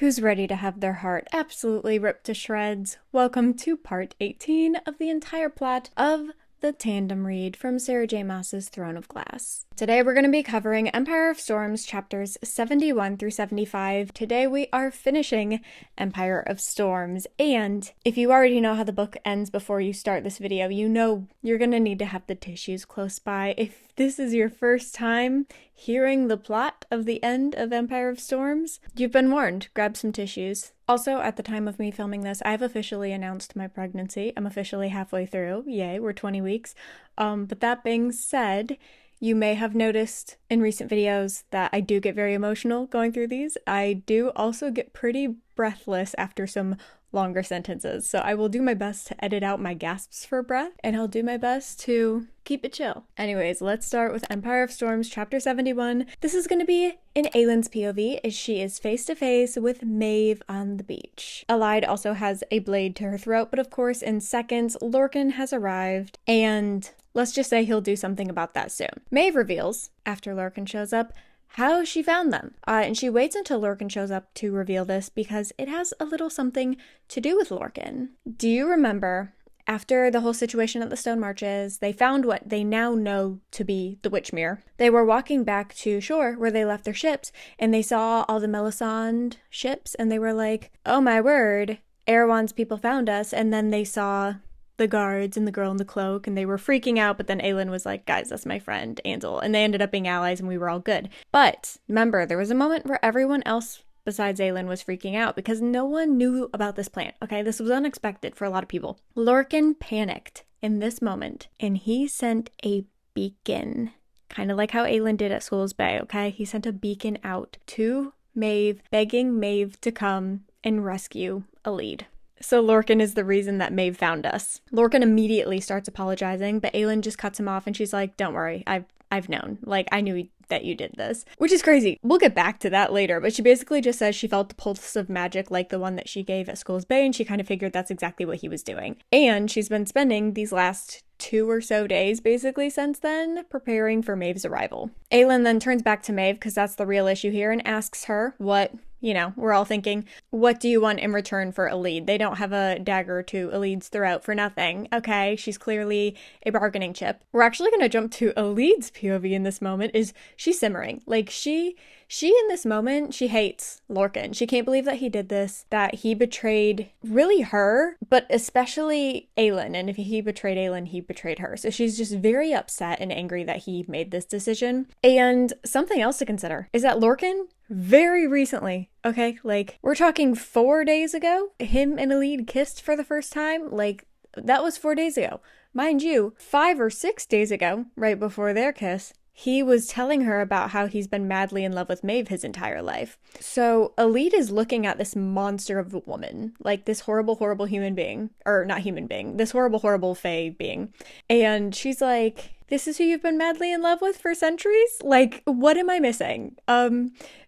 who's ready to have their heart absolutely ripped to shreds. Welcome to part 18 of the entire plot of the Tandem Read from Sarah J. Maas's Throne of Glass. Today we're going to be covering Empire of Storms chapters 71 through 75. Today we are finishing Empire of Storms, and if you already know how the book ends before you start this video, you know you're going to need to have the tissues close by. If this is your first time hearing the plot of the end of Empire of Storms, you've been warned. Grab some tissues. Also, at the time of me filming this, I've officially announced my pregnancy. I'm officially halfway through. Yay, we're 20 weeks. But that being said, you may have noticed in recent videos that I do get very emotional going through these. I do also get pretty breathless after some longer sentences, so I will do my best to edit out my gasps for breath, and I'll do my best to keep it chill. Anyways, let's start with Empire of Storms chapter 71. This is going to be in Aylin's POV as she is face to face with Maeve on the beach. Allied also has a blade to her throat, but of course in seconds Lorcan has arrived, and let's just say he'll do something about that soon. Maeve reveals, after Lorcan shows up, how she found them. And she waits until Lorcan shows up to reveal this because it has a little something to do with Lorcan. Do you remember, after the whole situation at the Stone Marches, they found what they now know to be the Witchmere. They were walking back to shore where they left their ships, and they saw all the Melisande ships, and they were like, oh my word, Erewhon's people found us. And then they saw the guards and the girl in the cloak, and they were freaking out, but then Aylin was like, guys, that's my friend Ansel, and they ended up being allies and we were all good. But remember, there was a moment where everyone else besides Aylin was freaking out because no one knew about this plan. Okay, this was unexpected for a lot of people. Lorcan panicked in this moment, and he sent a beacon, kind of like how Aylin did at Skulls Bay. Okay, he sent a beacon out to Maeve, begging Maeve to come and rescue Alid. So Lorcan is the reason that Maeve found us. Lorcan immediately starts apologizing, but Aylin just cuts him off and she's like, don't worry, I've known. Like, I knew that you did this. Which is crazy. We'll get back to that later, but she basically just says she felt the pulse of magic like the one that she gave at Skulls Bay, and she kind of figured that's exactly what he was doing. And she's been spending these last 2 or so days basically since then preparing for Maeve's arrival. Aylin then turns back to Maeve, because that's the real issue here, and asks her what, you know, we're all thinking, what do you want in return for Alid? They don't have a dagger to Alid's throat for nothing. Okay, she's clearly a bargaining chip. We're actually going to jump to Alid's POV in this moment. Is she's simmering. Like, she in this moment, she hates Lorcan. She can't believe that he did this, that he betrayed really her, but especially Aylin. And if he betrayed Aylin, he betrayed her. So she's just very upset and angry that he made this decision. And something else to consider is that Lorcan, very recently, okay, like, we're talking 4 days ago, him and Alid kissed for the first time. Like, that was 4 days ago. Mind you, 5 or 6 days ago, right before their kiss, he was telling her about how he's been madly in love with Maeve his entire life. So Alid is looking at this monster of a woman, like this horrible, horrible human being, or not human being, this horrible, horrible fae being. And she's like, this is who you've been madly in love with for centuries? Like, what am I missing?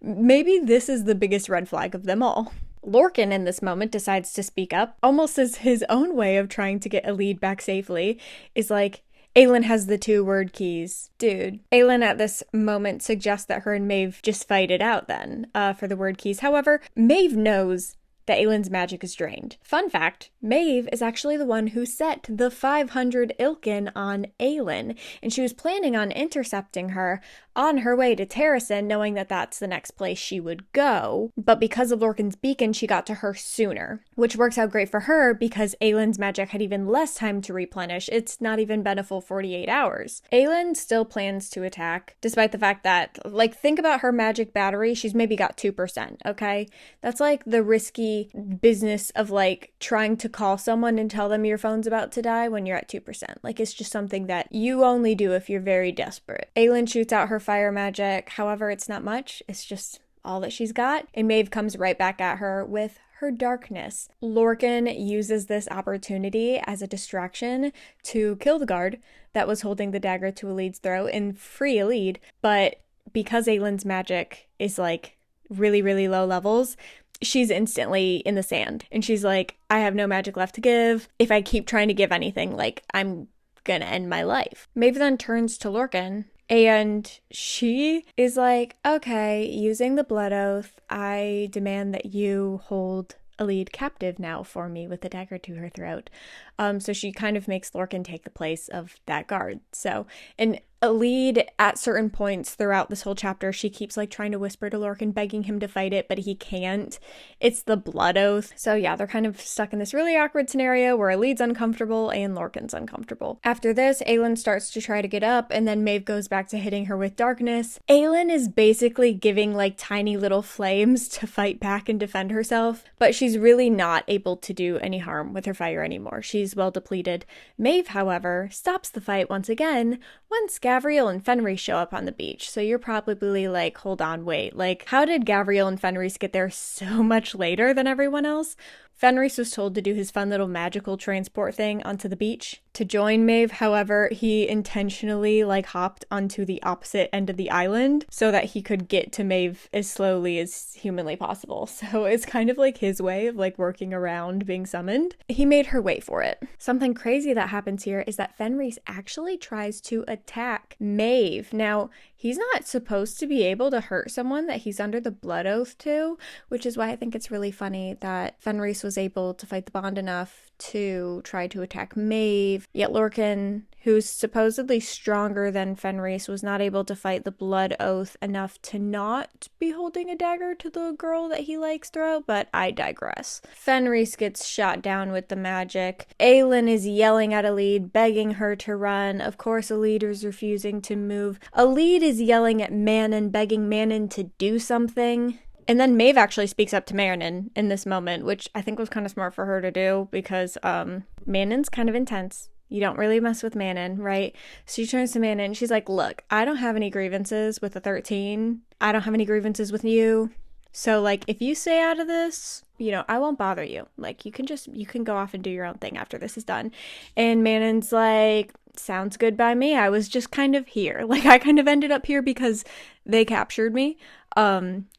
Maybe this is the biggest red flag of them all. Lorcan in this moment decides to speak up, almost as his own way of trying to get Alid back safely, is like, Aylin has the 2 word keys. Dude. Aylin at this moment suggests that her and Maeve just fight it out then, for the word keys. However, Maeve knows that Aylin's magic is drained. Fun fact, Maeve is actually the one who set the 500 Ilkin on Aylin, and she was planning on intercepting her on her way to Terrasen, knowing that that's the next place she would go. But because of Lorcan's beacon, she got to her sooner, which works out great for her because Aylin's magic had even less time to replenish. It's not even been a full 48 hours. Aylin still plans to attack, despite the fact that, like, think about her magic battery, she's maybe got 2%, okay? That's like the risky business of, like, trying to call someone and tell them your phone's about to die when you're at 2%. Like, it's just something that you only do if you're very desperate. Aylin shoots out her fire magic, however, it's not much. It's just all that she's got. And Maeve comes right back at her with her darkness. Lorcan uses this opportunity as a distraction to kill the guard that was holding the dagger to Alid's throat and free Alid, but because Aylin's magic is, like, really, really low levels, she's instantly in the sand. And she's like, I have no magic left to give. If I keep trying to give anything, like, I'm gonna end my life. Maeve then turns to Lorcan And she is like, okay, using the blood oath, I demand that you hold Elide captive now for me with a dagger to her throat. So she kind of makes Lorcan take the place of that guard. So, and Elide, at certain points throughout this whole chapter, she keeps like trying to whisper to Lorcan, begging him to fight it, but he can't. It's the blood oath. So yeah, they're kind of stuck in this really awkward scenario where Elide's uncomfortable and Lorcan's uncomfortable. After this, Aelin starts to try to get up, and then Maeve goes back to hitting her with darkness. Aelin is basically giving like tiny little flames to fight back and defend herself, but she's really not able to do any harm with her fire anymore. She's well depleted. Maeve, however, stops the fight once again once Gavriel and Fenris show up on the beach. So you're probably like, hold on, wait, like how did Gavriel and Fenris get there so much later than everyone else? Fenris was told to do his fun little magical transport thing onto the beach to join Maeve. However, he intentionally like hopped onto the opposite end of the island so that he could get to Maeve as slowly as humanly possible. So it's kind of like his way of like working around being summoned. He made her wait for it. Something crazy that happens here is that Fenris actually tries to attack Maeve. Now, he's not supposed to be able to hurt someone that he's under the blood oath to, which is why I think it's really funny that Fenris was able to fight the bond enough to try to attack Maeve, yet Lorcan, who's supposedly stronger than Fenris, was not able to fight the blood oath enough to not be holding a dagger to the girl that he likes throw, but I digress. Fenris gets shot down with the magic. Aelin is yelling at Elide, begging her to run. Of course, Elide is refusing to move. Elide is yelling at Manon, begging Manon to do something. And then Maeve actually speaks up to Manon in this moment, which I think was kind of smart for her to do because Manon's kind of intense. You don't really mess with Manon, right? So she turns to Manon and she's like, look, I don't have any grievances with the 13. I don't have any grievances with you. So like, if you stay out of this, you know, I won't bother you. Like, you can go off and do your own thing after this is done. And Manon's like, sounds good by me. I was just kind of here. Like, I kind of ended up here because they captured me.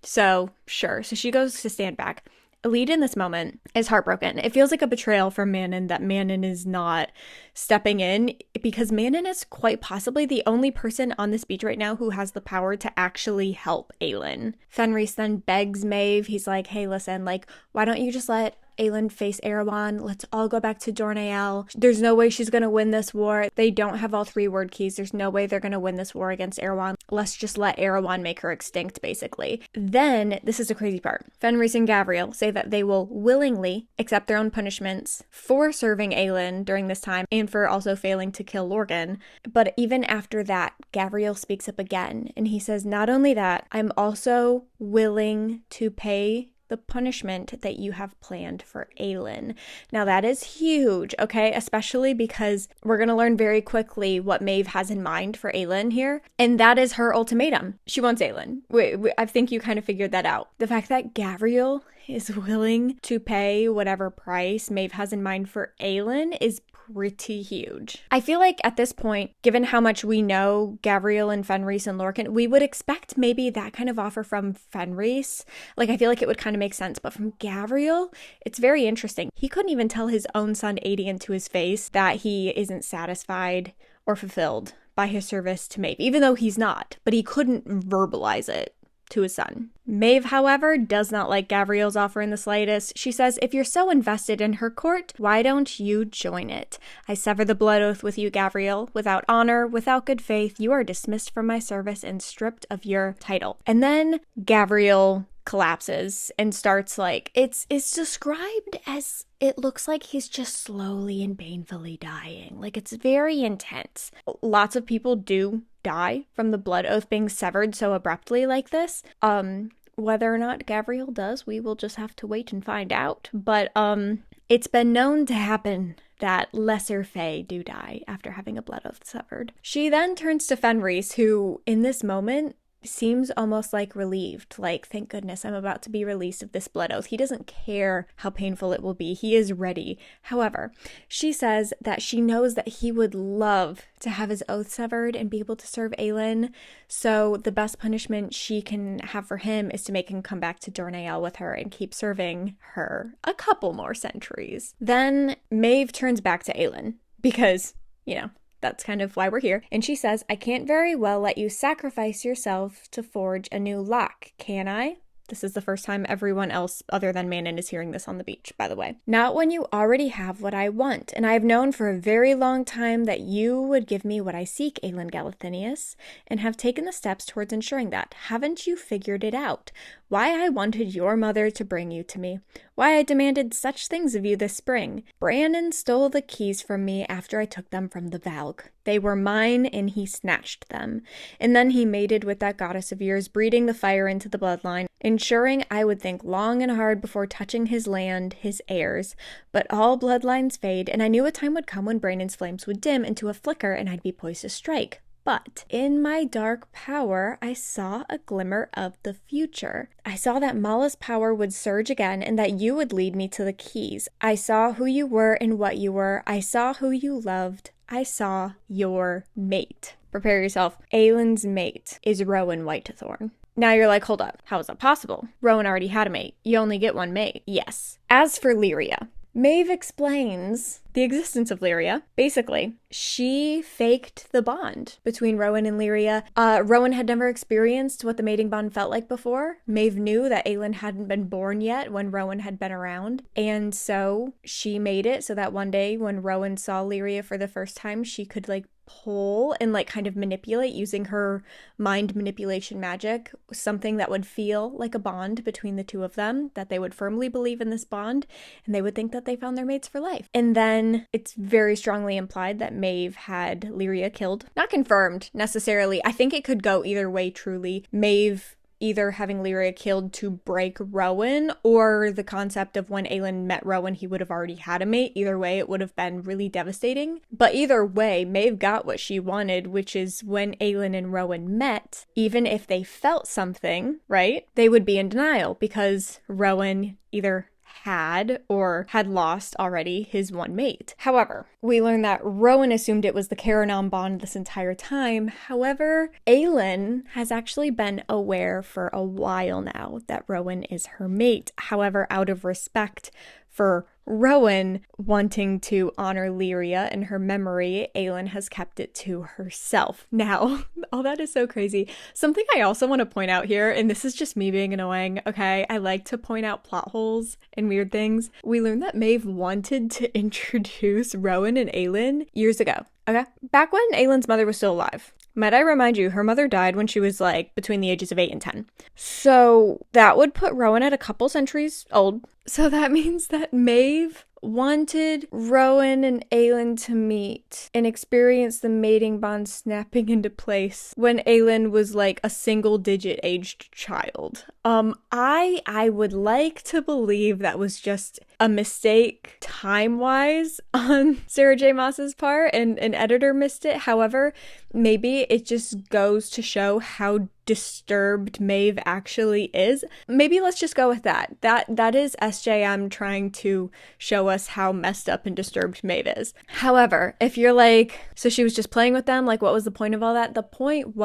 So sure. So she goes to stand back. Elide in this moment is heartbroken. It feels like a betrayal from Manon that Manon is not stepping in, because Manon is quite possibly the only person on this beach right now who has the power to actually help Aelin. Fenris then begs Maeve. He's like, hey, listen, like, why don't you just let Aelin face Erewhon? Let's all go back to Dornael. There's no way she's gonna win this war. They don't have all 3 word keys. There's no way they're gonna win this war against Erewhon. Let's just let Erewhon make her extinct, basically. Then, this is the crazy part. Fenris and Gavriel say that they will willingly accept their own punishments for serving Aelin during this time and for also failing to kill Lorcan. But even after that, Gavriel speaks up again, and he says, not only that, I'm also willing to pay the punishment that you have planned for Aelin. Now that is huge, okay? Especially because we're going to learn very quickly what Maeve has in mind for Aelin here, and that is her ultimatum. She wants Aelin. I think you kind of figured that out. The fact that Gavriel is willing to pay whatever price Maeve has in mind for Aelin is pretty huge. I feel like at this point, given how much we know Gavriel and Fenris and Lorcan, we would expect maybe that kind of offer from Fenris. Like, I feel like it would kind of make sense, but from Gavriel, it's very interesting. He couldn't even tell his own son Aedion to his face that he isn't satisfied or fulfilled by his service to Maeve, even though he's not, but he couldn't verbalize it to his son. Maeve, however, does not like Gavriel's offer in the slightest. She says, if you're so invested in her court, why don't you join it? I sever the blood oath with you, Gavriel. Without honor, without good faith, you are dismissed from my service and stripped of your title. And then Gavriel collapses and starts like, it's described as it looks like he's just slowly and painfully dying. Like, it's very intense. Lots of people do die from the blood oath being severed so abruptly like this. Whether or not Gavriel does, we will just have to wait and find out. But it's been known to happen that lesser fae do die after having a blood oath severed. She then turns to Fenris, who in this moment seems almost like relieved, like, thank goodness I'm about to be released of this blood oath. He doesn't care how painful it will be. He is ready. However, she says that she knows that he would love to have his oath severed and be able to serve Aelin. So the best punishment she can have for him is to make him come back to Dornael with her and keep serving her a couple more centuries. Then Maeve turns back to Aelin because, you know, that's kind of why we're here. And she says, I can't very well let you sacrifice yourself to forge a new lock, can I? This is the first time everyone else other than Manon is hearing this on the beach, by the way. Not when you already have what I want, and I have known for a very long time that you would give me what I seek, Aelin Galathinius, and have taken the steps towards ensuring that. Haven't you figured it out? Why I wanted your mother to bring you to me. Why I demanded such things of you this spring. Brannon stole the keys from me after I took them from the Valg. They were mine, and he snatched them. And then he mated with that goddess of yours, breeding the fire into the bloodline, ensuring I would think long and hard before touching his land, his heirs. But all bloodlines fade, and I knew a time would come when Brandon's flames would dim into a flicker, and I'd be poised to strike. But in my dark power, I saw a glimmer of the future. I saw that Mala's power would surge again and that you would lead me to the keys. I saw who you were and what you were. I saw who you loved. I saw your mate. Prepare yourself. Aelin's mate is Rowan Whitethorn. Now you're like, hold up. How is that possible? Rowan already had a mate. You only get one mate. Yes. As for Lyria, Maeve explains the existence of Lyria. Basically, she faked the bond between Rowan and Lyria. Rowan had never experienced what the mating bond felt like before. Maeve knew that Aelin hadn't been born yet when Rowan had been around. And so she made it so that one day when Rowan saw Lyria for the first time, she could pull and kind of manipulate using her mind manipulation magic, something that would feel like a bond between the two of them, that they would firmly believe in this bond, and they would think that they found their mates for life. And then it's very strongly implied that Maeve had Lyria killed. Not confirmed necessarily. I think it could go either way, truly. Maeve either having Lyria killed to break Rowan, or the concept of when Aelin met Rowan, he would have already had a mate. Either way, it would have been really devastating. But either way, Maeve got what she wanted, which is when Aelin and Rowan met, even if they felt something, right, they would be in denial because Rowan either had or had lost already his one mate. However, we learn that Rowan assumed it was the Caranon bond this entire time. However, Aelin has actually been aware for a while now that Rowan is her mate. However, out of respect for Rowan wanting to honor Lyria and her memory, Aelin has kept it to herself. Now, all that is so crazy. Something I also want to point out here, and this is just me being annoying, okay? I like to point out plot holes and weird things. We learned that Maeve wanted to introduce Rowan and Aelin years ago, okay? Back when Aelin's mother was still alive. Might I remind you, her mother died when she was between the ages of 8 and 10. So that would put Rowan at a couple centuries old. So that means that Maeve wanted Rowan and Aelin to meet and experience the mating bond snapping into place when Aelin was a single-digit aged child. I would like to believe that was just a mistake time-wise on Sarah J. Maas's part and an editor missed it. However, maybe it just goes to show how disturbed Maeve actually is. Maybe let's just go with that. That is SJM trying to show us how messed up and disturbed Maeve is. However, if you're so she was just playing with them, what was the point of all that? The point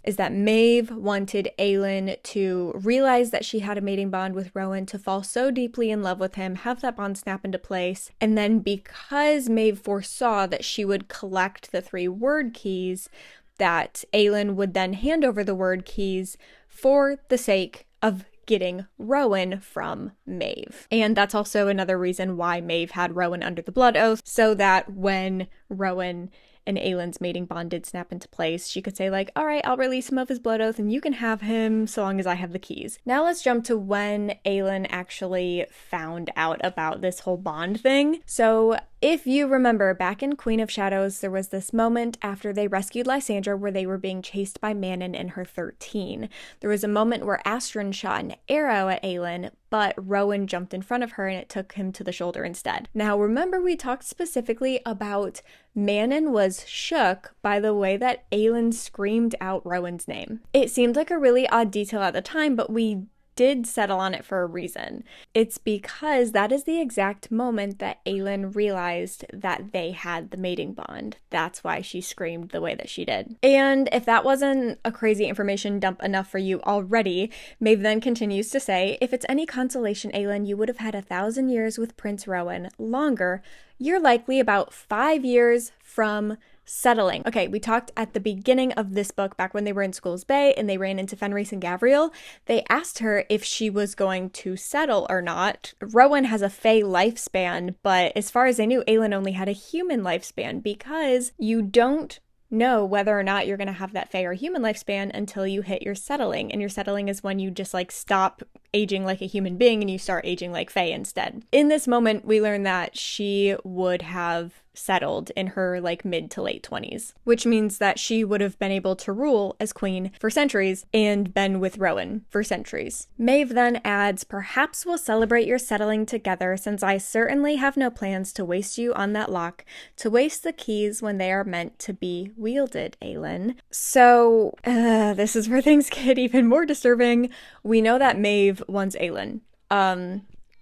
is that Maeve wanted Aelin to realize that she had a mating bond with Rowan, to fall so deeply in love with him, have that bond snap into place, and then because Maeve foresaw that she would collect the 3 word keys, that Aelin would then hand over the word keys for the sake of getting Rowan from Maeve. And that's also another reason why Maeve had Rowan under the blood oath, so that when Rowan and Aelin's mating bond did snap into place, she could say all right, I'll release him of his blood oath and you can have him so long as I have the keys. Now let's jump to when Aelin actually found out about this whole bond thing. So if you remember, back in Queen of Shadows, there was this moment after they rescued Lysandra where they were being chased by Manon and her 13. There was a moment where Astrid shot an arrow at Aelin, but Rowan jumped in front of her and it took him to the shoulder instead. Now remember, we talked specifically about Manon was shook by the way that Aelin screamed out Rowan's name. It seemed like a really odd detail at the time, but we did settle on it for a reason. It's because that is the exact moment that Aelin realized that they had the mating bond. That's why she screamed the way that she did. And if that wasn't a crazy information dump enough for you already, Maeve then continues to say, if it's any consolation, Aelin, you would have had 1,000 years with Prince Rowan. Longer, you're likely about 5 years from settling. Okay, we talked at the beginning of this book, back when they were in Skulls Bay and they ran into Fenris and Gavriel. They asked her if she was going to settle or not. Rowan has a fae lifespan, but as far as I knew, Aelin only had a human lifespan, because you don't know whether or not you're going to have that fae or human lifespan until you hit your settling. And your settling is when you just like stop aging like a human being and you start aging like fae instead. In this moment, we learn that she would have settled in her like mid to late 20s, which means that she would have been able to rule as queen for centuries and been with Rowan for centuries. Maeve then adds, perhaps we'll celebrate your settling together, since I certainly have no plans to waste you on that lock, to waste the keys when they are meant to be wielded, Aelin. So, this is where things get even more disturbing. We know that Maeve wants Aelin.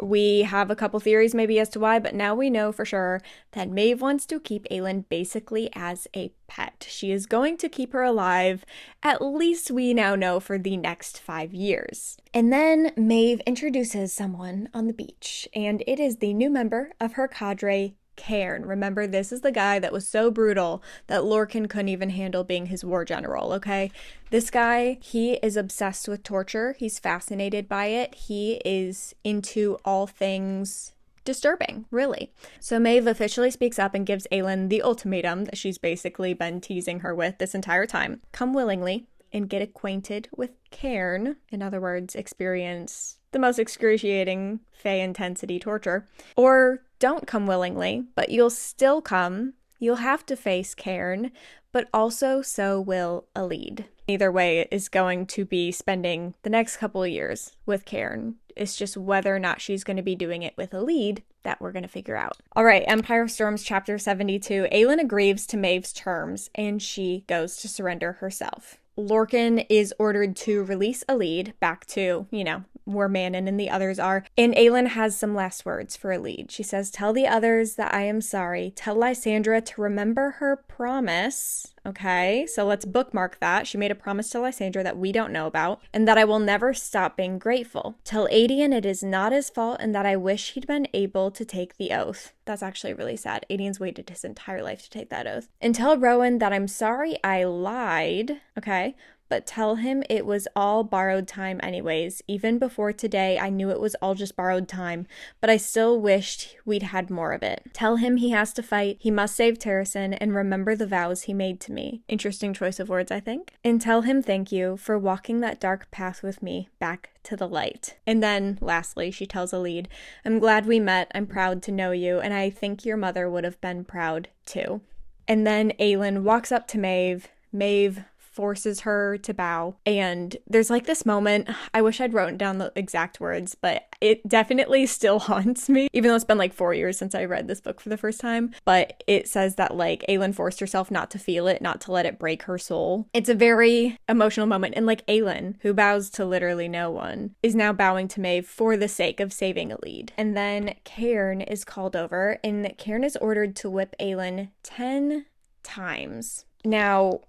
We have a couple theories maybe as to why, but now we know for sure that Maeve wants to keep Aelin basically as a pet. She is going to keep her alive, at least we now know, for the next 5 years. And then Maeve introduces someone on the beach, and it is the new member of her cadre, Cairn. Remember, this is the guy that was so brutal that Lorcan couldn't even handle being his war general, okay? This guy, he is obsessed with torture. He's fascinated by it. He is into all things disturbing, really. So Maeve officially speaks up and gives Aelin the ultimatum that she's basically been teasing her with this entire time. Come willingly and get acquainted with Cairn. In other words, experience the most excruciating fae intensity torture. Or don't come willingly, but you'll still come. You'll have to face Cairn, but also so will Elide. Either way is going to be spending the next couple of years with Cairn. It's just whether or not she's going to be doing it with Elide that we're going to figure out. All right, Empire of Storms chapter 72. Aelin agrees to Maeve's terms and she goes to surrender herself. Lorcan is ordered to release Elide back to, where Manon and the others are. And Aelin has some last words for Elide. She says, tell the others that I am sorry. Tell Lysandra to remember her promise. Okay, so let's bookmark that. She made a promise to Lysandra that we don't know about, and that I will never stop being grateful. Tell Aedion it is not his fault and that I wish he'd been able to take the oath. That's actually really sad. Aedion's waited his entire life to take that oath. And tell Rowan that I'm sorry I lied. Okay, but tell him it was all borrowed time anyways. Even before today, I knew it was all just borrowed time, but I still wished we'd had more of it. Tell him he has to fight, he must save Terrasen, and remember the vows he made to me. Interesting choice of words, I think. And tell him thank you for walking that dark path with me back to the light. And then, lastly, she tells Elide, I'm glad we met, I'm proud to know you, and I think your mother would have been proud too. And then Aelin walks up to Maeve. Maeve forces her to bow, and there's like this moment, I wish I'd written down the exact words, but it definitely still haunts me, even though it's been like 4 years since I read this book for the first time. But it says that like Aelin forced herself not to feel it, not to let it break her soul. It's a very emotional moment, and like Aelin, who bows to literally no one, is now bowing to Maeve for the sake of saving Elide. And then Cairn is called over, and Cairn is ordered to whip Aelin 10 times. Now,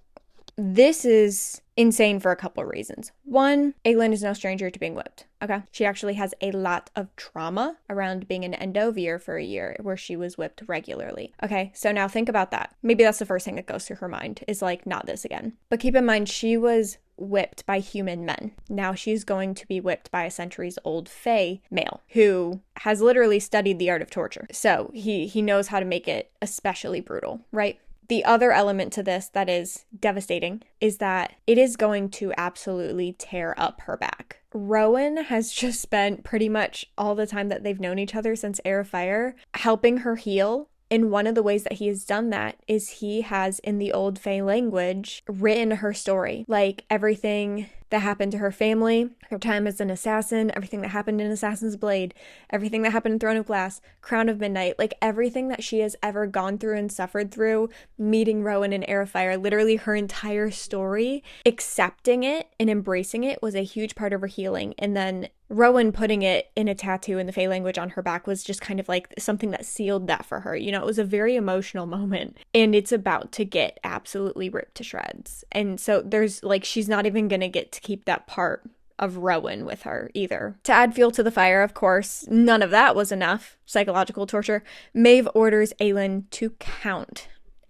this is insane for a couple of reasons. One, Aelin is no stranger to being whipped. Okay. She actually has a lot of trauma around being an endovier for a year where she was whipped regularly. Okay, so now think about that. Maybe that's the first thing that goes through her mind is like, not this again. But keep in mind, she was whipped by human men. Now she's going to be whipped by a centuries-old fae male who has literally studied the art of torture. So he knows how to make it especially brutal, right? The other element to this that is devastating is that it is going to absolutely tear up her back. Rowan has just spent pretty much all the time that they've known each other since Heir of Fire helping her heal. And one of the ways that he has done that is he has, in the old fae language, written her story. Like everything that happened to her family, her time as an assassin, everything that happened in Assassin's Blade, everything that happened in Throne of Glass, Crown of Midnight, like everything that she has ever gone through and suffered through, meeting Rowan in Heir of Fire, literally her entire story, accepting it and embracing it was a huge part of her healing. And then Rowan putting it in a tattoo in the fae language on her back was just kind of like something that sealed that for her. You know, it was a very emotional moment, and it's about to get absolutely ripped to shreds. And so there's like, she's not even gonna get to keep that part of Rowan with her either. To add fuel to the fire, of course, none of that was enough psychological torture. Maeve orders Aelin to count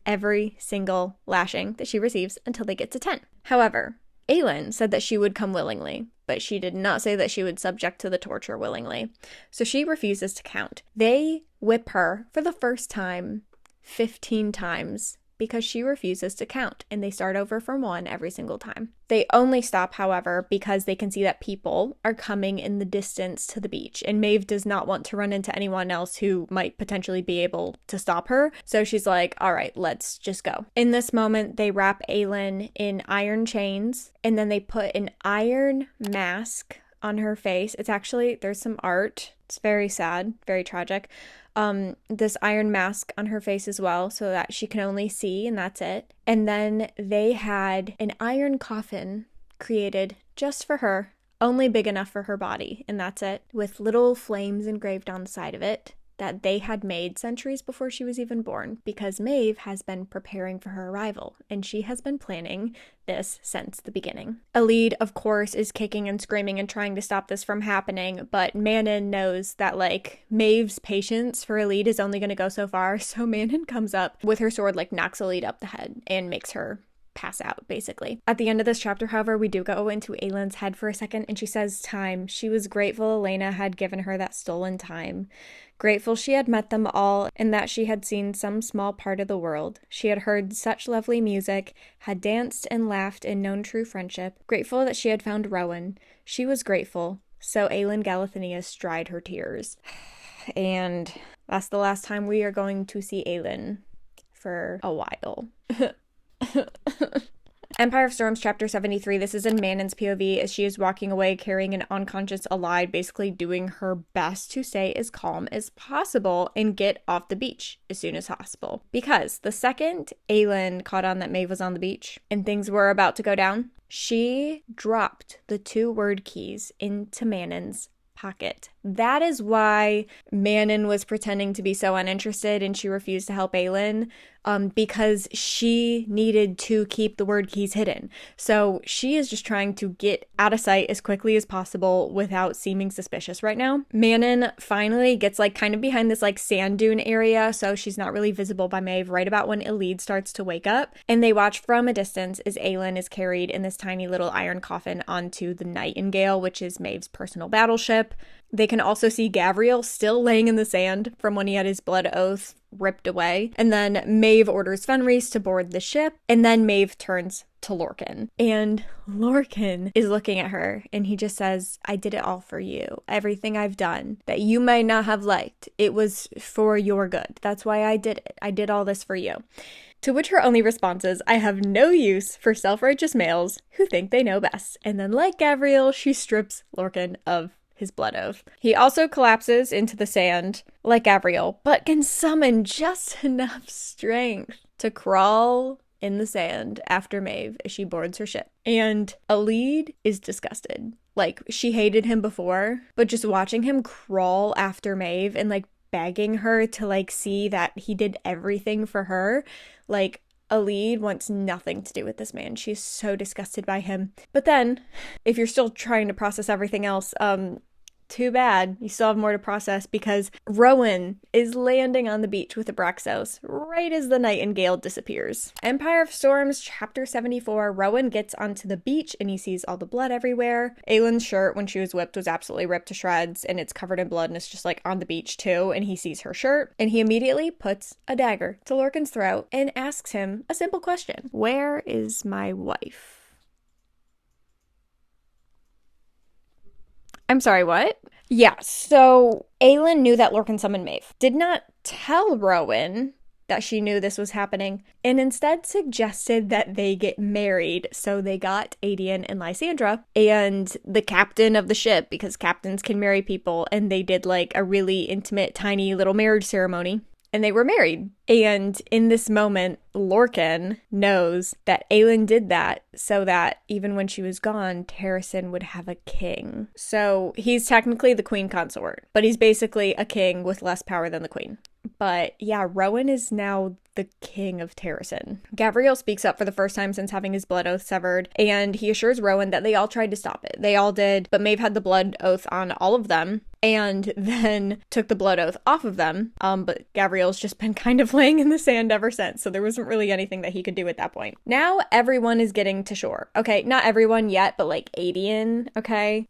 every single lashing that she receives until they get to 10. However, Aelin said that she would come willingly, but she did not say that she would subject to the torture willingly. So she refuses to count. They whip her for the first time 15 times because she refuses to count, and they start over from 1 every single time. They only stop, however, because they can see that people are coming in the distance to the beach, and Maeve does not want to run into anyone else who might potentially be able to stop her, so she's like, all right, let's just go. In this moment, they wrap Aelin in iron chains, and then they put an iron mask on her face. It's actually, there's some art. It's very sad, very tragic. This iron mask on her face as well, so that she can only see, and that's it. And then they had an iron coffin created just for her, only big enough for her body, and that's it, with little flames engraved on the side of it that they had made centuries before she was even born, because Maeve has been preparing for her arrival, and she has been planning this since the beginning. Elide, of course, is kicking and screaming and trying to stop this from happening, but Manon knows that, like, Maeve's patience for Elide is only going to go so far, so Manon comes up with her sword, like, knocks Elide up the head and makes her pass out, basically. At the end of this chapter, however, we do go into Aelin's head for a second, and she says time. She was grateful Elena had given her that stolen time. Grateful she had met them all, and that she had seen some small part of the world. She had heard such lovely music, had danced and laughed and known true friendship. Grateful that she had found Rowan. She was grateful. So Aelin Galathinius dried her tears. And that's the last time we are going to see Aelin for a while. Empire of Storms, chapter 73. This is in Manon's POV as she is walking away carrying an unconscious Elide, basically doing her best to stay as calm as possible and get off the beach as soon as possible. Because the second Aelin caught on that Maeve was on the beach and things were about to go down, she dropped the 2 word keys into Manon's pocket. That is why Manon was pretending to be so uninterested and she refused to help Aelin, because she needed to keep the word keys hidden. So she is just trying to get out of sight as quickly as possible without seeming suspicious right now. Manon finally gets like kind of behind this like sand dune area, so she's not really visible by Maeve right about when Elide starts to wake up, and they watch from a distance as Aelin is carried in this tiny little iron coffin onto the Nightingale, which is Maeve's personal battleship. They can also see Gavriel still laying in the sand from when he had his blood oath ripped away. And then Maeve orders Fenris to board the ship. And then Maeve turns to Lorcan. And Lorcan is looking at her and he just says, I did it all for you. Everything I've done that you might not have liked, it was for your good. That's why I did it. I did all this for you. To which her only response is, I have no use for self-righteous males who think they know best. And then like Gavriel, she strips Lorcan of his blood oath. He also collapses into the sand like Gavriel, but can summon just enough strength to crawl in the sand after Maeve as she boards her ship. And Elide is disgusted. Like, she hated him before, but just watching him crawl after Maeve and like begging her to like see that he did everything for her, like, Elide wants nothing to do with this man. She's so disgusted by him. But then, if you're still trying to process everything else, too bad. You still have more to process because Rowan is landing on the beach with Abraxos right as the Nightingale disappears. Empire of Storms, chapter 74. Rowan gets onto the beach and he sees all the blood everywhere. Aelin's shirt when she was whipped was absolutely ripped to shreds and it's covered in blood and it's just like on the beach too, and he sees her shirt and he immediately puts a dagger to Lorcan's throat and asks him a simple question. Where is my wife? I'm sorry, what? Yeah, so Aelin knew that Lorcan summoned Maeve. Did not tell Rowan that she knew this was happening, and instead suggested that they get married. So they got Adian and Lysandra and the captain of the ship, because captains can marry people, and they did like a really intimate, tiny little marriage ceremony. And they were married. And in this moment, Lorcan knows that Aelin did that so that even when she was gone, Terrasen would have a king. So he's technically the queen consort, but he's basically a king with less power than the queen. But yeah, Rowan is now the king of Terrasen. Gavriel speaks up for the first time since having his blood oath severed, and he assures Rowan that they all tried to stop it. They all did, but Maeve had the blood oath on all of them, and then took the blood oath off of them. But Gavriel's just been kind of laying in the sand ever since, so there wasn't really anything that he could do at that point. Now everyone is getting to shore. Okay, not everyone yet, but like Adian, okay?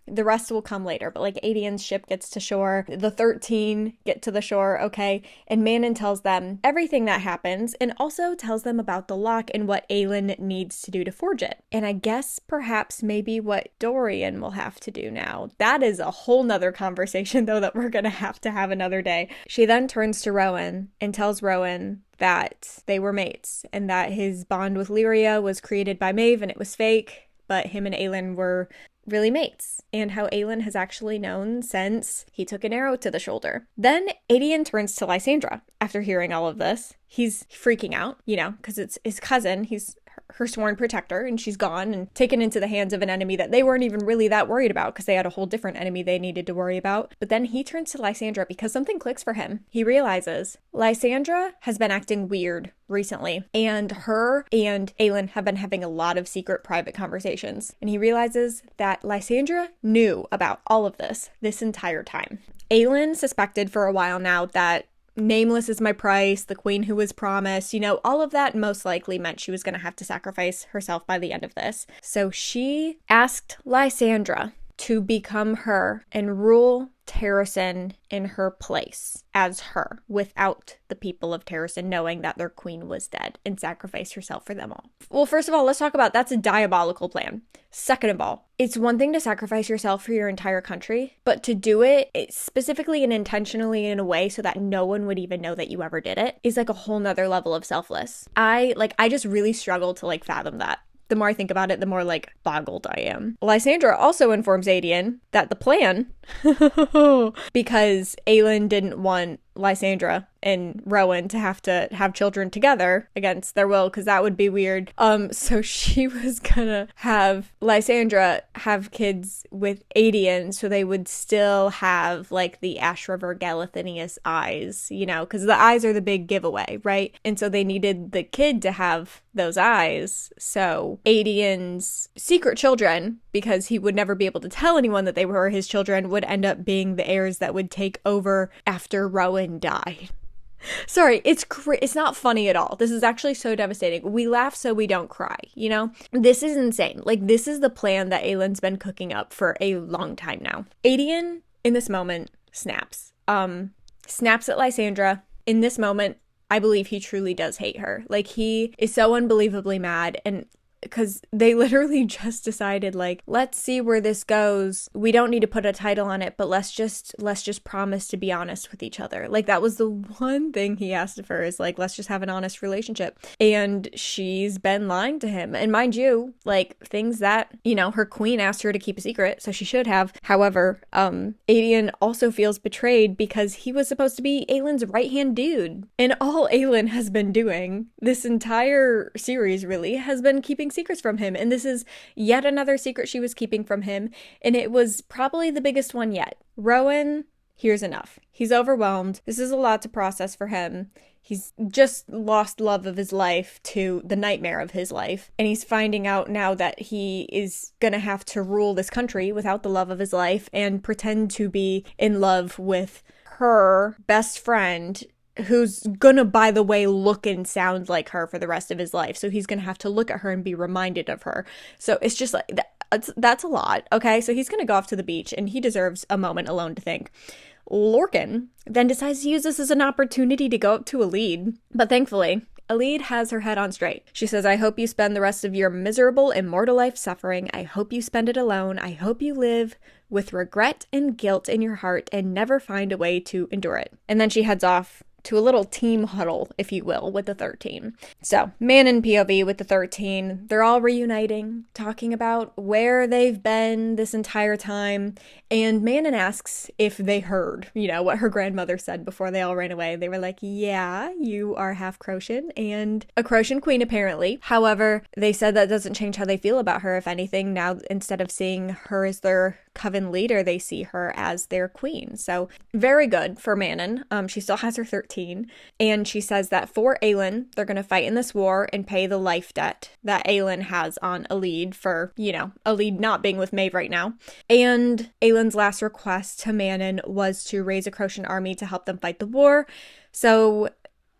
The rest will come later, but like Adian's ship gets to shore, the 13 get to the shore, okay? And Manon tells them everything that happens and also tells them about the lock and what Aelin needs to do to forge it. And I guess perhaps maybe what Dorian will have to do now. That is a whole nother conversation though that we're gonna have to have another day. She then turns to Rowan and tells Rowan that they were mates and that his bond with Lyria was created by Maeve and it was fake, but him and Aelin were really mates, and how Aelin has actually known since he took an arrow to the shoulder. Then Adian turns to Lysandra after hearing all of this. He's freaking out, you know, because it's his cousin. He's her sworn protector, and she's gone and taken into the hands of an enemy that they weren't even really that worried about because they had a whole different enemy they needed to worry about. But then he turns to Lysandra because something clicks for him. He realizes Lysandra has been acting weird recently, and her and Aelin have been having a lot of secret private conversations. And he realizes that Lysandra knew about all of this entire time. Aelin suspected for a while now that nameless is my price, the queen who was promised, you know, all of that most likely meant she was going to have to sacrifice herself by the end of this. So she asked Lysandra to become her and rule Terrasen in her place as her, without the people of Terrasen knowing that their queen was dead, and sacrifice herself for them all. Well, first of all, let's talk about that's a diabolical plan. Second of all, it's one thing to sacrifice yourself for your entire country, but to do it specifically and intentionally in a way so that no one would even know that you ever did it is like a whole nother level of selfless. I just really struggle to like fathom that. The more I think about it, the more like boggled I am. Lysandra also informs Adian that the plan, because Aelin didn't want Lysandra and Rowan to have children together against their will, because that would be weird. So she was gonna have Lysandra have kids with Adian, so they would still have like the Ash River Galathinius eyes, you know, because the eyes are the big giveaway, right? And so they needed the kid to have those eyes. So Adian's secret children, because he would never be able to tell anyone that they were his children, would end up being the heirs that would take over after Rowan died. Sorry, it's not funny at all. This is actually so devastating. We laugh so we don't cry, you know? This is insane. Like, this is the plan that Aelin's been cooking up for a long time now. Adian, in this moment, snaps. Snaps at Lysandra. In this moment, I believe he truly does hate her. Like, he is so unbelievably mad, and because they literally just decided, like, let's see where this goes. We don't need to put a title on it, but let's just promise to be honest with each other. Like, that was the one thing he asked of her, is like, let's just have an honest relationship. And she's been lying to him. And mind you, like, things that, you know, her queen asked her to keep a secret, so she should have. However, Adian also feels betrayed because he was supposed to be Aelin's right-hand dude. And all Aelin has been doing this entire series, really, has been keeping secrets from him, and this is yet another secret she was keeping from him, and it was probably the biggest one yet. Rowan hears enough. He's overwhelmed. This is a lot to process for him. He's just lost love of his life to the nightmare of his life, and he's finding out now that he is gonna have to rule this country without the love of his life and pretend to be in love with her best friend, who's gonna, by the way, look and sound like her for the rest of his life. So he's gonna have to look at her and be reminded of her. So it's just like, that's a lot, okay? So he's gonna go off to the beach, and he deserves a moment alone to think. Lorcan then decides to use this as an opportunity to go up to Elide, but thankfully, Elide has her head on straight. She says, I hope you spend the rest of your miserable, immortal life suffering. I hope you spend it alone. I hope you live with regret and guilt in your heart and never find a way to endure it. And then she heads off to a little team huddle, if you will, with the 13. So, Manon POV with the 13, they're all reuniting, talking about where they've been this entire time, and Manon asks if they heard, you know, what her grandmother said before they all ran away. They were like, yeah, you are half Crocian, and a Crocian queen, apparently. However, they said that doesn't change how they feel about her. If anything, now, instead of seeing her as their coven leader, they see her as their queen. So, very good for Manon. She still has her 13, and she says that for Aelin, they're going to fight in this war and pay the life debt that Aelin has on Elide for, you know, Elide not being with Maeve right now. And Aelin's last request to Manon was to raise a Crocian army to help them fight the war. So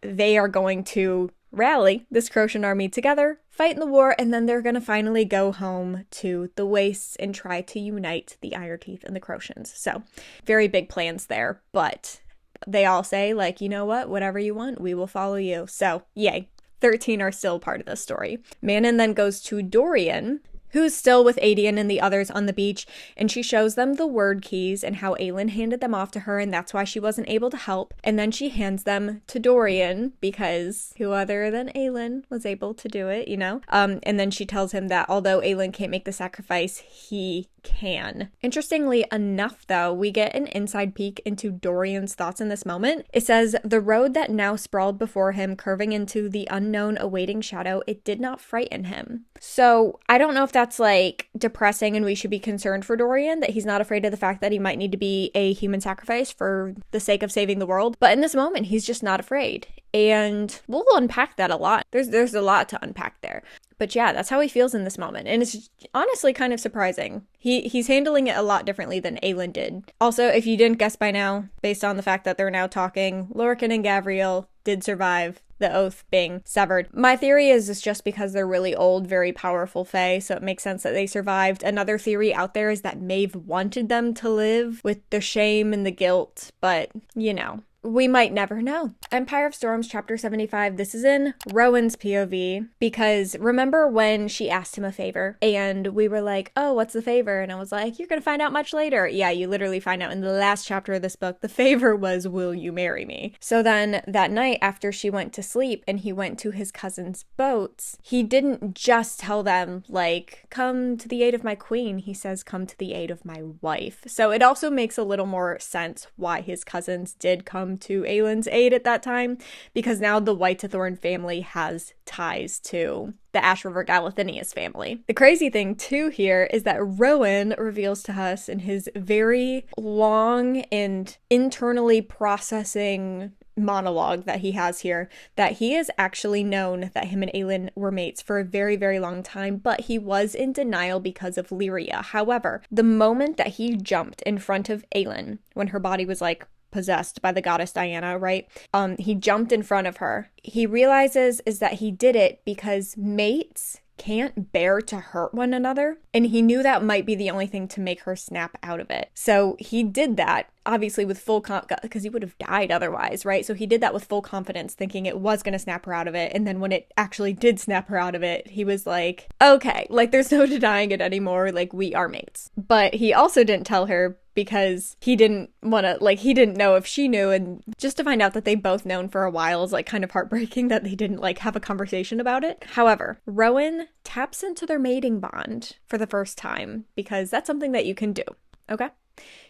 they are going to rally this Croatian army together, fight in the war, and then they're going to finally go home to the Wastes and try to unite the Iron Teeth and the Croatians. So, very big plans there, but they all say, like, you know what, whatever you want, we will follow you. So, yay. 13 are still part of this story. Manon then goes to Dorian, who's still with Adian and the others on the beach, and she shows them the word keys and how Aelin handed them off to her, and that's why she wasn't able to help. And then she hands them to Dorian, because who other than Aelin was able to do it, you know? And then she tells him that although Aelin can't make the sacrifice, he can. Interestingly enough, though, we get an inside peek into Dorian's thoughts in this moment. It says, the road that now sprawled before him, curving into the unknown awaiting shadow, it did not frighten him. So I don't know if that's like depressing and we should be concerned for Dorian, that he's not afraid of the fact that he might need to be a human sacrifice for the sake of saving the world. But in this moment, he's just not afraid. And we'll unpack that a lot. There's a lot to unpack there. But yeah, that's how he feels in this moment. And it's honestly kind of surprising. He's handling it a lot differently than Aelin did. Also, if you didn't guess by now, based on the fact that they're now talking, Lorcan and Gavriel did survive the oath being severed. My theory is it's just because they're really old, very powerful fae, so it makes sense that they survived. Another theory out there is that Maeve wanted them to live with the shame and the guilt, but, you know, we might never know. Empire of Storms, chapter 75. This is in Rowan's POV, because remember when she asked him a favor and we were like, oh, what's the favor? And I was like, you're gonna find out much later. Yeah, you literally find out in the last chapter of this book. The favor was, will you marry me? So then that night after she went to sleep and he went to his cousin's boats, he didn't just tell them, like, come to the aid of my queen. He says, come to the aid of my wife. So it also makes a little more sense why his cousins did come to Aelin's aid at that time, because now the White-to-Thorn family has ties to the Ash River Galathinius family. The crazy thing too here is that Rowan reveals to us in his very long and internally processing monologue that he has here that he has actually known that him and Aelin were mates for a very, very long time, but he was in denial because of Lyria. However, the moment that he jumped in front of Aelin, when her body was like possessed by the goddess Diana, right? He jumped in front of her. He realizes is that he did it because mates can't bear to hurt one another, and he knew that might be the only thing to make her snap out of it. So he did that, obviously with full because he would have died otherwise, right? So he did that with full confidence, thinking it was going to snap her out of it, and then when it actually did snap her out of it, he was like, okay, like there's no denying it anymore, like we are mates. But he also didn't tell her because he didn't want to, like, he didn't know if she knew, and just to find out that they both known for a while is like kind of heartbreaking that they didn't like have a conversation about it. However, Rowan taps into their mating bond for the first time, because that's something that you can do, okay?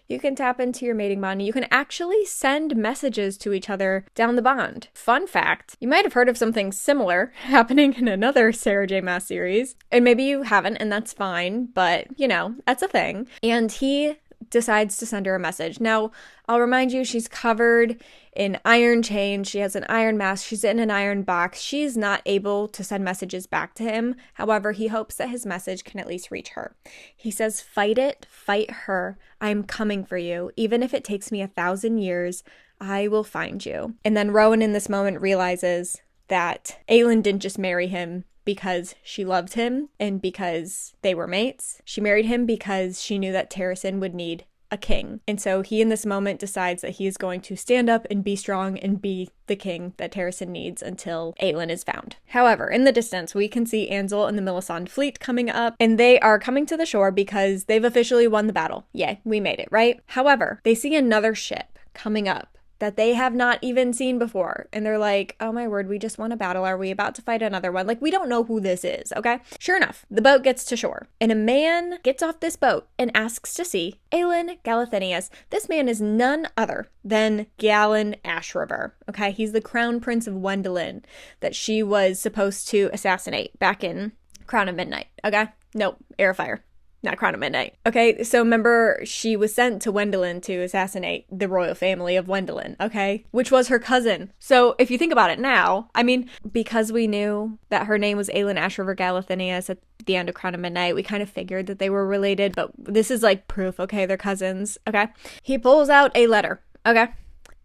You can tap into your mating bond. You can actually send messages to each other down the bond. Fun fact, you might have heard of something similar happening in another Sarah J. Maas series, and maybe you haven't, and that's fine, but, you know, that's a thing. And he decides to send her a message. Now, I'll remind you, she's covered in iron chains. She has an iron mask. She's in an iron box. She's not able to send messages back to him. However, he hopes that his message can at least reach her. He says, fight it, fight her. I'm coming for you. Even if it takes me 1,000 years, I will find you. And then Rowan in this moment realizes that Aelin didn't just marry him because she loved him and because they were mates. She married him because she knew that Terrasen would need a king. And so he in this moment decides that he is going to stand up and be strong and be the king that Terrasen needs until Aelin is found. However, in the distance, we can see Ansel and the Millicent fleet coming up, and they are coming to the shore because they've officially won the battle. Yay, we made it, right? However, they see another ship coming up that they have not even seen before. And they're like, oh my word, we just won a battle. Are we about to fight another one? Like, we don't know who this is, okay? Sure enough, the boat gets to shore, and a man gets off this boat and asks to see Aelin Galathinius. This man is none other than Galen Ashriver, okay? He's the crown prince of Wendelin that she was supposed to assassinate back in Crown of Midnight, okay? Nope, Airfire. Not Crown of Midnight. Okay, so remember, she was sent to Wendelin to assassinate the royal family of Wendelin, okay? Which was her cousin. So if you think about it now, I mean, because we knew that her name was Aelin Ashriver Galathinius at the end of Crown of Midnight, we kind of figured that they were related, but this is like proof, okay? They're cousins, okay? He pulls out a letter, okay?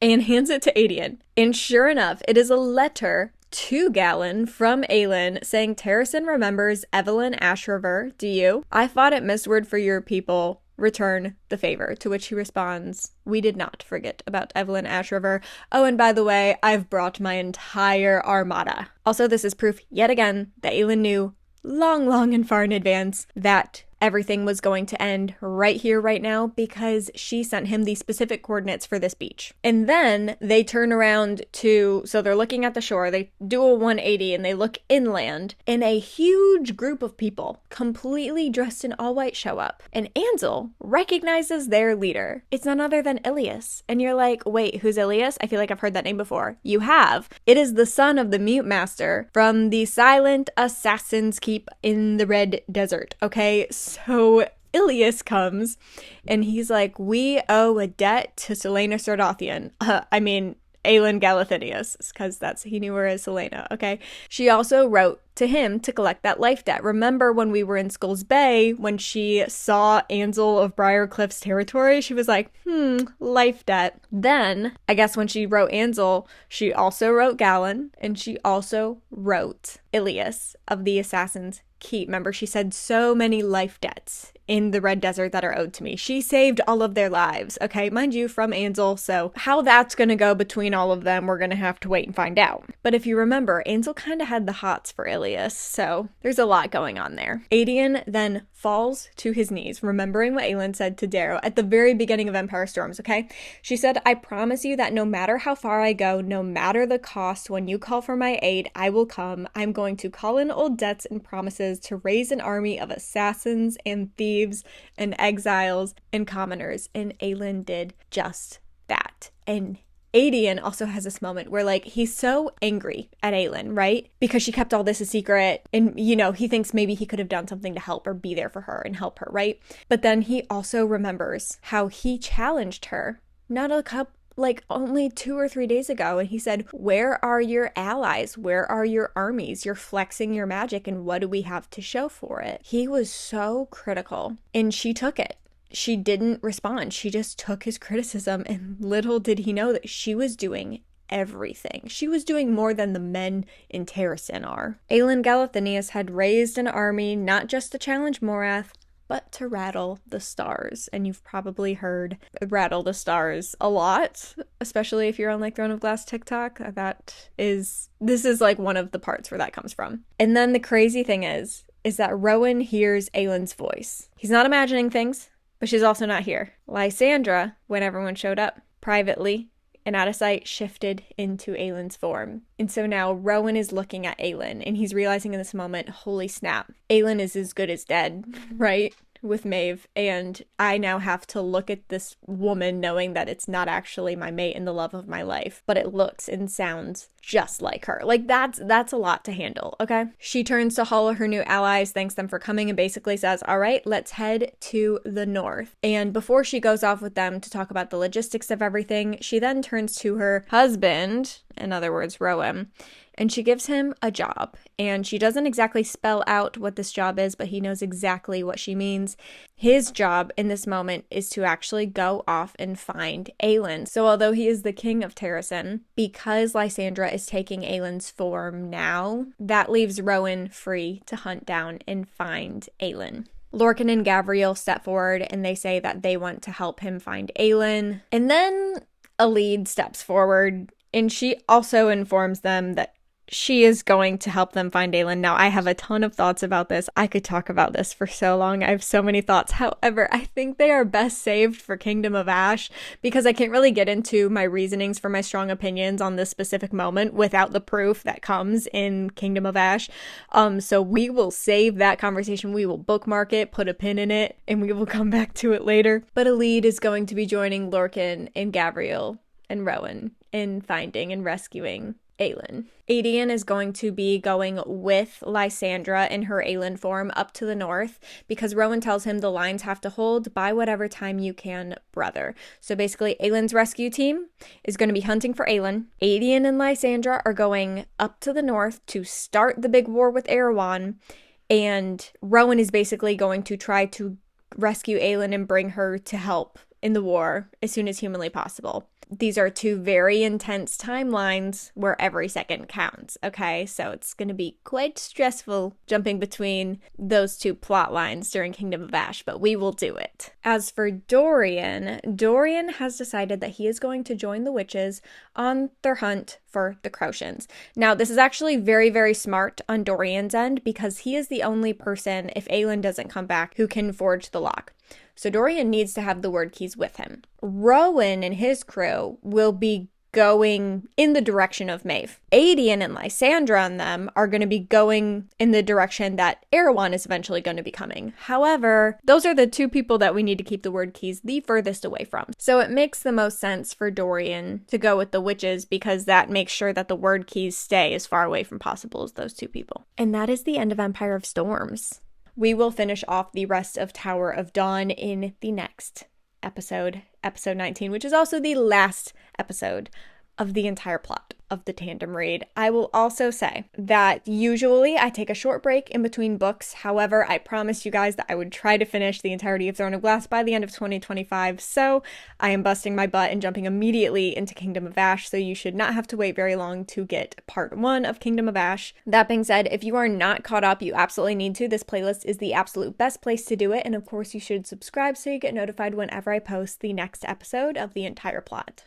and hands it to Aedion. And sure enough, it is a letter to Galen from Aelin saying, Terrasen remembers Evelyn Ashriver, do you? I fought at Mistward for your people. Return the favor. To which he responds, we did not forget about Evelyn Ashriver. Oh, and by the way, I've brought my entire armada. Also, this is proof yet again that Aelin knew long and far in advance that everything was going to end right here, right now, because she sent him the specific coordinates for this beach. And then they turn around so they're looking at the shore, they do a 180 and they look inland, and a huge group of people, completely dressed in all white, show up. And Ansel recognizes their leader. It's none other than Ilias. And you're like, wait, who's Ilias? I feel like I've heard that name before. You have. It is the son of the Mute Master from the Silent Assassin's Keep in the Red Desert, okay? So Ilias comes and he's like, we owe a debt to Selena Sardothian. Aelin Galathinius, because he knew her as Selena, okay? She also wrote to him to collect that life debt. Remember when we were in Skull's Bay, when she saw Ansel of Briarcliff's territory, she was like, life debt. Then, I guess when she wrote Ansel, she also wrote Galen, and she also wrote Ilias of the Assassin's Keep. Remember, she said so many life debts in the Red Desert that are owed to me. She saved all of their lives, okay? Mind you, from Ansel, so how that's gonna go between all of them, we're gonna have to wait and find out. But if you remember, Ansel kind of had the hots for Ilias, so there's a lot going on there. Aedion then falls to his knees, remembering what Aelin said to Darrow at the very beginning of Empire Storms, okay? She said, I promise you that no matter how far I go, no matter the cost, when you call for my aid, I will come. I'm going to call in old debts and promises to raise an army of assassins and thieves and exiles and commoners. And Aelin did just that. And Aedion also has this moment where, like, he's so angry at Aelin, right? Because she kept all this a secret, and, he thinks maybe he could have done something to help or be there for her and help her, right? But then he also remembers how he challenged her, not a couple, only 2 or 3 days ago, and he said, where are your allies? Where are your armies? You're flexing your magic, and what do we have to show for it? He was so critical, and she took it. She didn't respond. She just took his criticism, and little did he know that she was doing everything. She was doing more than the men in Terrasen are. Aelin Galathinius had raised an army not just to challenge Morath, but to rattle the stars. And you've probably heard rattle the stars a lot, especially if you're on Throne of Glass TikTok. This is one of the parts where that comes from. And then the crazy thing is that Rowan hears Aelin's voice. He's not imagining things, but she's also not here. Lysandra, when everyone showed up privately and out of sight, shifted into Aelin's form. And so now Rowan is looking at Aelin, and he's realizing in this moment, holy snap, Aelin is as good as dead, right? With Maeve, and I now have to look at this woman knowing that it's not actually my mate and the love of my life, but it looks and sounds just like her. That's a lot to handle, okay? She turns to all of her new allies, thanks them for coming, and basically says, all right, let's head to the north. And before she goes off with them to talk about the logistics of everything, she then turns to her husband, in other words, Rowan, and she gives him a job. And she doesn't exactly spell out what this job is, but he knows exactly what she means. His job in this moment is to actually go off and find Aelin. So although he is the king of Terrasen, because Lysandra is taking Aelin's form now, that leaves Rowan free to hunt down and find Aelin. Lorcan and Gavriel step forward and they say that they want to help him find Aelin. And then Alide steps forward and she also informs them that she is going to help them find Aelin. Now, I have a ton of thoughts about this. I could talk about this for so long. I have so many thoughts. However, I think they are best saved for Kingdom of Ash because I can't really get into my reasonings for my strong opinions on this specific moment without the proof that comes in Kingdom of Ash. So we will save that conversation. We will bookmark it, put a pin in it, and we will come back to it later. But Alide is going to be joining Lorcan and Gavriel and Rowan in finding and rescuing Aelin. Aedion is going to be going with Lysandra in her Aelin form up to the north because Rowan tells him the lines have to hold by whatever time you can, brother. So basically, Aelin's rescue team is going to be hunting for Aelin. Aedion and Lysandra are going up to the north to start the big war with Erewhon, and Rowan is basically going to try to rescue Aelin and bring her to help in the war as soon as humanly possible. These are two very intense timelines where every second counts, okay? So it's going to be quite stressful jumping between those two plot lines during Kingdom of Ash, but we will do it. As for Dorian, Dorian has decided that he is going to join the witches on their hunt for the Crocians. Now, this is actually very, very smart on Dorian's end because he is the only person, if Aelin doesn't come back, who can forge the lock. So Dorian needs to have the word keys with him. Rowan and his crew will be going in the direction of Maeve. Aedion and Lysandra and them are going to be going in the direction that Erewhon is eventually going to be coming. However, those are the two people that we need to keep the word keys the furthest away from. So it makes the most sense for Dorian to go with the witches because that makes sure that the word keys stay as far away from possible as those two people. And that is the end of Empire of Storms. We will finish off the rest of Tower of Dawn in the next episode, episode 19, which is also the last episode of the entire plot of the Tandem Read. I will also say that usually I take a short break in between books. However, I promised you guys that I would try to finish the entirety of Throne of Glass by the end of 2025, so I am busting my butt and jumping immediately into Kingdom of Ash, so you should not have to wait very long to get part 1 of Kingdom of Ash. That being said, if you are not caught up, you absolutely need to. This playlist is the absolute best place to do it, and of course you should subscribe so you get notified whenever I post the next episode of the entire plot.